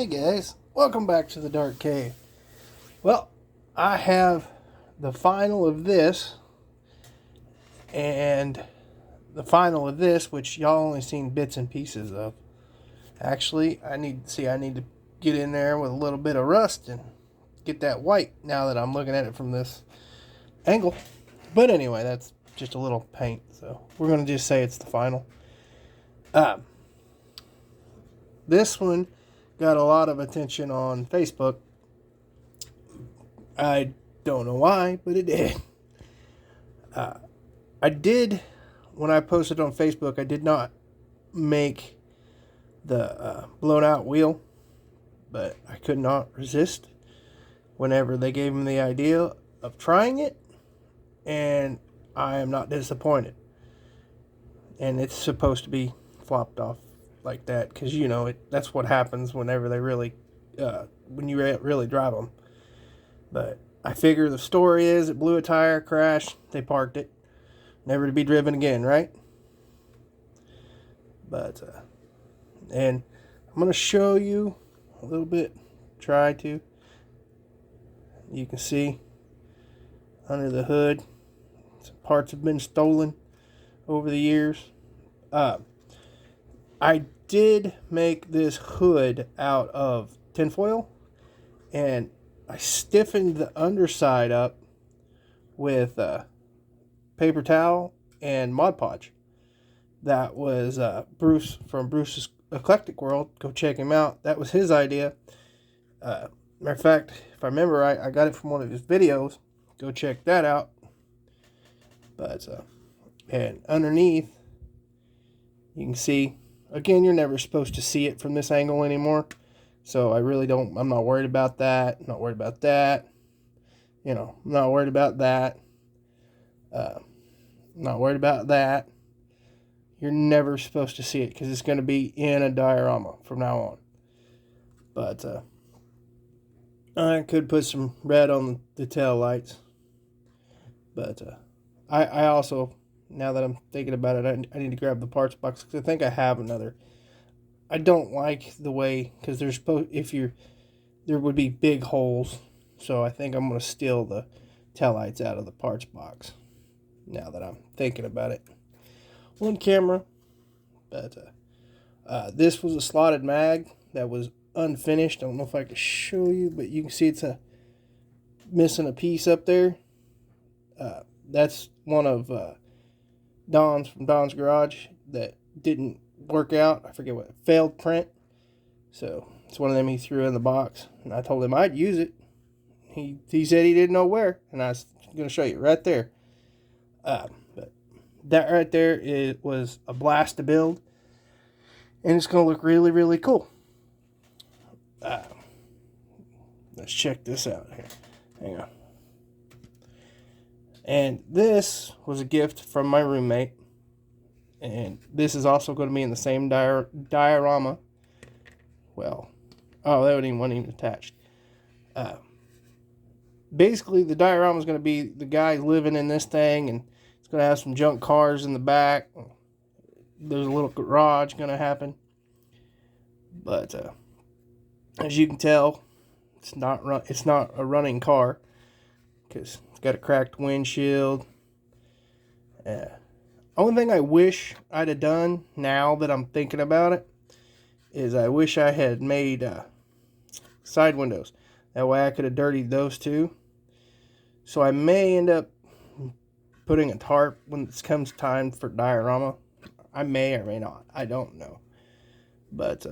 Hey guys, welcome back to the Dark Cave. Well, I have the final of this and the final of this, which y'all only seen bits and pieces of. Actually, I need to get in there with a little bit of rust and get that white now that I'm looking at it from this angle. But anyway, that's just a little paint, so we're going to just say it's the final. This one got a lot of attention on Facebook. I don't know why, but it did. I did, when I posted on Facebook, I did not make the blown out wheel, but I could not resist whenever they gave me the idea of trying it, and I am not disappointed. And it's supposed to be flopped off like that, because that's what happens whenever they really, when you really drive them. But I figure the story is it blew a tire, crashed, they parked it, never to be driven again, right? But, and I'm going to show you a little bit, try to. You can see under the hood, some parts have been stolen over the years. I did make this hood out of tinfoil, and I stiffened the underside up with paper towel and Mod Podge. That was Bruce from Bruce's Eclectic World. Go check him out. That was his idea. Matter of fact, if I remember right, I got it from one of his videos. Go check that out. But and underneath, you can see, again, you're never supposed to see it from this angle anymore. So I'm not worried about that. I'm not worried about that. I'm not worried about that. I'm not worried about that. You're never supposed to see it because it's going to be in a diorama from now on. But I could put some red on the tail lights. But I also, now that I'm thinking about it, I need to grab the parts box because I think I have another. I don't like the way, because there would be big holes. So I think I'm going to steal the tail lights out of the parts box now that I'm thinking about it. On camera. But this was a slotted mag that was unfinished. I don't know if I can show you, but you can see it's missing a piece up there. That's one of Don's from Don's Garage that didn't work out. I forget what, failed print. So it's one of them he threw in the box, and I told him I'd use it. He said he didn't know where, and I was going to show you right there. But that right there was a blast to build, and it's going to look really, really cool. Let's check this out here. Hang on. And this was a gift from my roommate, and this is also going to be in the same diorama. Well, that wasn't even attached. Basically, the diorama is going to be the guy living in this thing, and it's going to have some junk cars in the back. There's a little garage going to happen. But as you can tell, it's not a running car because it's got a cracked windshield. Only thing I wish I'd have done now that I'm thinking about it is I wish I had made side windows. That way I could have dirtied those too. So I may end up putting a tarp when it comes time for diorama. I may or may not. I don't know. But,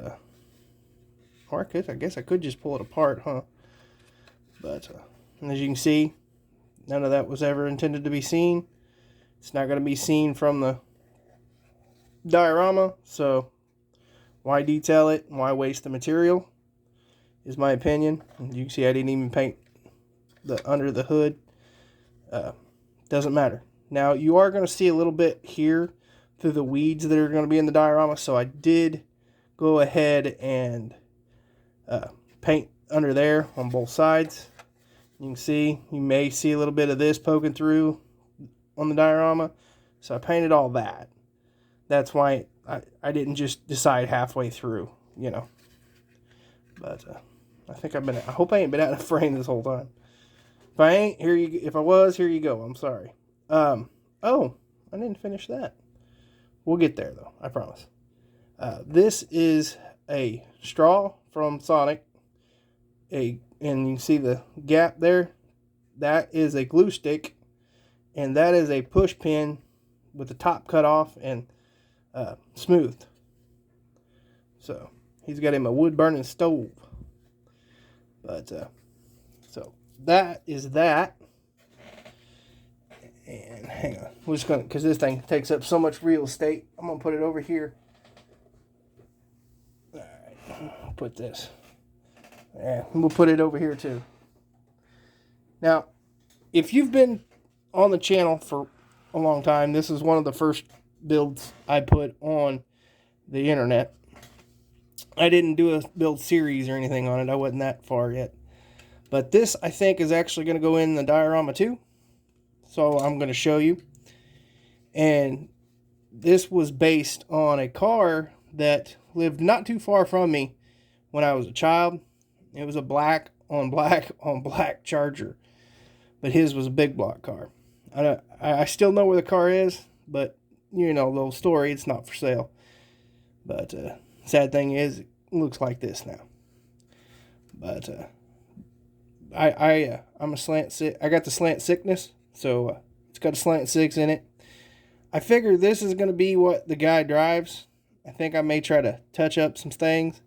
or I guess I could just pull it apart, huh? But, and as you can see, none of that was ever intended to be seen. It's not going to be seen from the diorama, so why detail it? Why waste the material? Is my opinion. You can see I didn't even paint the under the hood. Doesn't matter. Now you are going to see a little bit here through the weeds that are going to be in the diorama, so I did go ahead and paint under there on both sides. You may see a little bit of this poking through on the diorama, so I painted all that. That's why I didn't just decide halfway through, But I think I hope I ain't been out of frame this whole time. If I ain't, here you. If I was, here you go. I'm sorry. Oh, I didn't finish that. We'll get there though. I promise. This is a straw from Sonic. And you see the gap there. That is a glue stick, and that is a push pin with the top cut off and smoothed. So he's got him a wood burning stove. But so that is that. And hang on, we're just gonna, because this thing takes up so much real estate, I'm gonna put it over here. All right, I'll put this. Yeah, we'll put it over here too. Now, if you've been on the channel for a long time, this is one of the first builds I put on the internet. I didn't do a build series or anything on it. I wasn't that far yet. But this, I think, is actually going to go in the diorama too. So I'm going to show you. And this was based on a car that lived not too far from me when I was a child. It was a black on black on black Charger. But his was a big block car. I still know where the car is, but you know the whole story, it's not for sale. But sad thing is, it looks like this now. But I'm a slant six. I got the slant sickness, so it's got a slant six in it. I figure this is going to be what the guy drives. I think I may try to touch up some things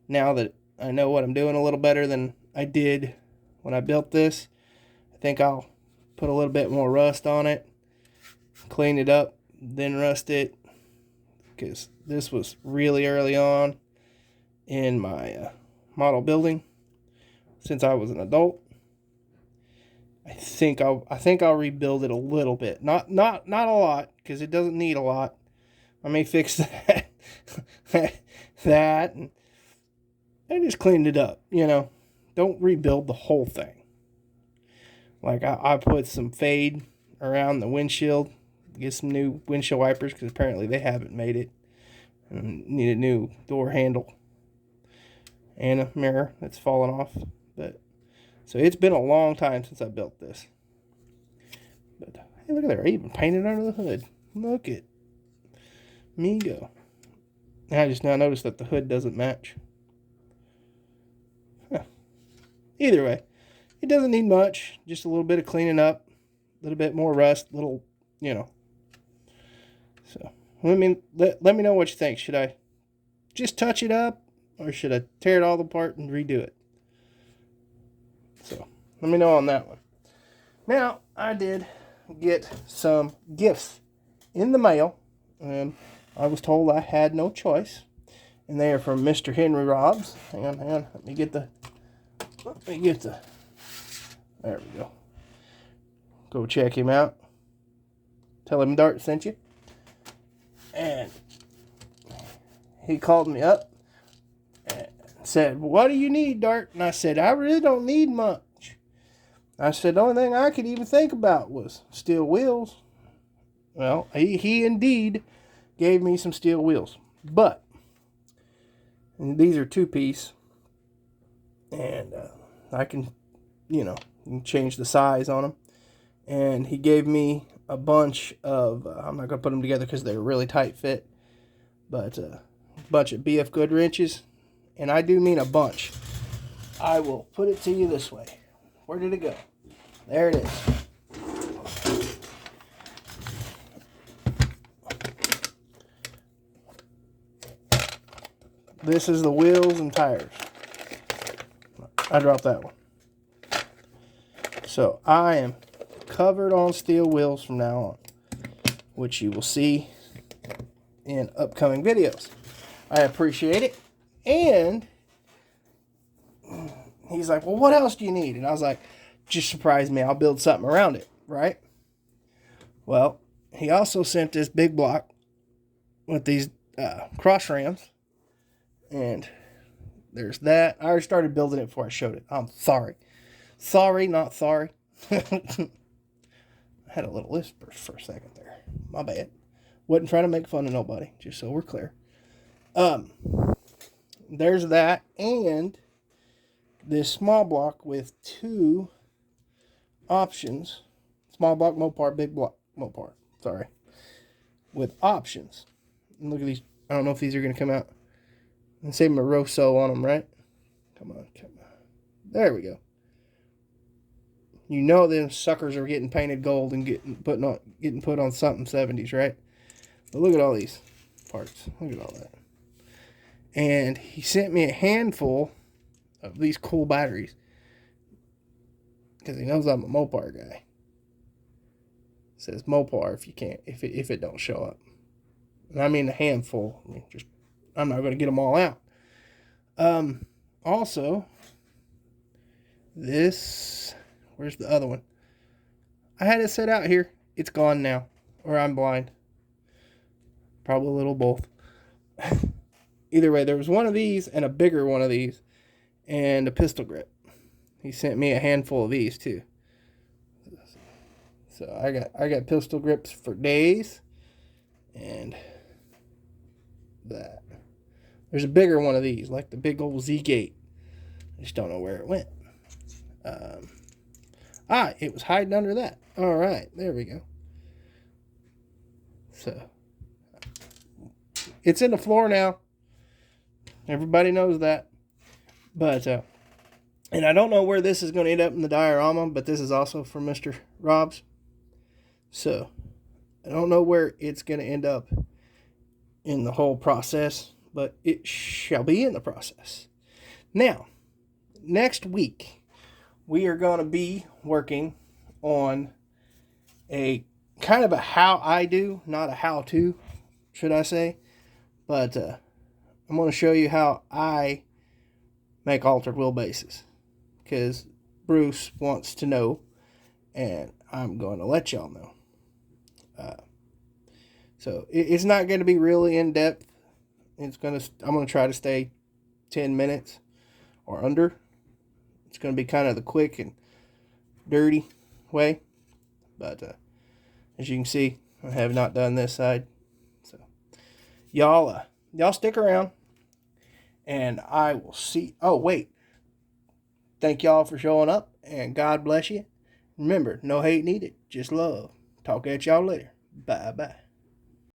now that I know what I'm doing a little better than I did when I built this. I think I'll put a little bit more rust on it, clean it up, then rust it, because this was really early on in my model building since I was an adult. I think I'll rebuild it a little bit, not a lot, because it doesn't need a lot. I may fix that and I just cleaned it up, you know. Don't rebuild the whole thing. Like I put some fade around the windshield, get some new windshield wipers, because apparently they haven't made it. And need a new door handle and a mirror that's fallen off. But so it's been a long time since I built this. But hey, look at that! I even painted under the hood. Look at me go. And I just now noticed that the hood doesn't match. Huh. Either way, it doesn't need much. Just a little bit of cleaning up, a little bit more rust, little, you know. So let me know what you think. Should I just touch it up, or should I tear it all apart and redo it? So let me know on that one. Now, I did get some gifts in the mail, and I was told I had no choice. And they are from Mr. Henry Robs. Hang on. Let me get the, there we go. Go check him out. Tell him Dart sent you. And he called me up and said, "What do you need, Dart?" And I said, "I really don't need much." I said, "The only thing I could even think about was steel wheels." Well, he indeed gave me some steel wheels. But and these are 2-piece. And I can, you know, change the size on them. And he gave me a bunch of, I'm not going to put them together because they're really tight fit, but a bunch of BF Good wrenches. And I do mean a bunch. I will put it to you this way. Where did it go? There it is. This is the wheels and tires. I dropped that one. So I am covered on steel wheels from now on, which you will see in upcoming videos. I appreciate it. And he's like, "Well, what else do you need?" And I was like, "Just surprise me. I'll build something around it," right? Well, he also sent this big block with these cross rams. And there's that. I already started building it before I showed it. I'm sorry. Sorry, not sorry. I had a little lisp for a second there. My bad. Wasn't trying to make fun of nobody, just so we're clear. there's that, and this small block with 2 options. Small block Mopar, big block Mopar. Sorry. With options. And look at these. I don't know if these are going to come out. And say Moroso on them, right? Come on. There we go. You know them suckers are getting painted gold and getting put on something 70s, right? But look at all these parts. Look at all that. And he sent me a handful of these cool batteries because he knows I'm a Mopar guy. It says Mopar if it don't show up. And I mean a handful. I'm not going to get them all out. Also, this, where's the other one? I had it set out here. It's gone now, or I'm blind. Probably a little both. Either way, there was one of these and a bigger one of these and a pistol grip. He sent me a handful of these too. So I got pistol grips for days, and that. There's a bigger one of these, like the big old Z-Gate. I just don't know where it went. It was hiding under that. All right, there we go. So it's in the floor now. Everybody knows that. But and I don't know where this is going to end up in the diorama, but this is also from Mr. Rob's. So I don't know where it's going to end up in the whole process, but it shall be in the process. Now, next week, we are going to be working on a kind of a how I do, not a how to, should I say. But I'm going to show you how I make altered wheelbases, because Bruce wants to know, and I'm going to let y'all know. So it's not going to be really in depth. I'm going to try to stay 10 minutes or under. It's going to be kind of the quick and dirty way. But as you can see, I have not done this side. So y'all stick around, and I will see. Oh, wait. Thank y'all for showing up, and God bless you. Remember, no hate needed, just love. Talk at y'all later. Bye-bye.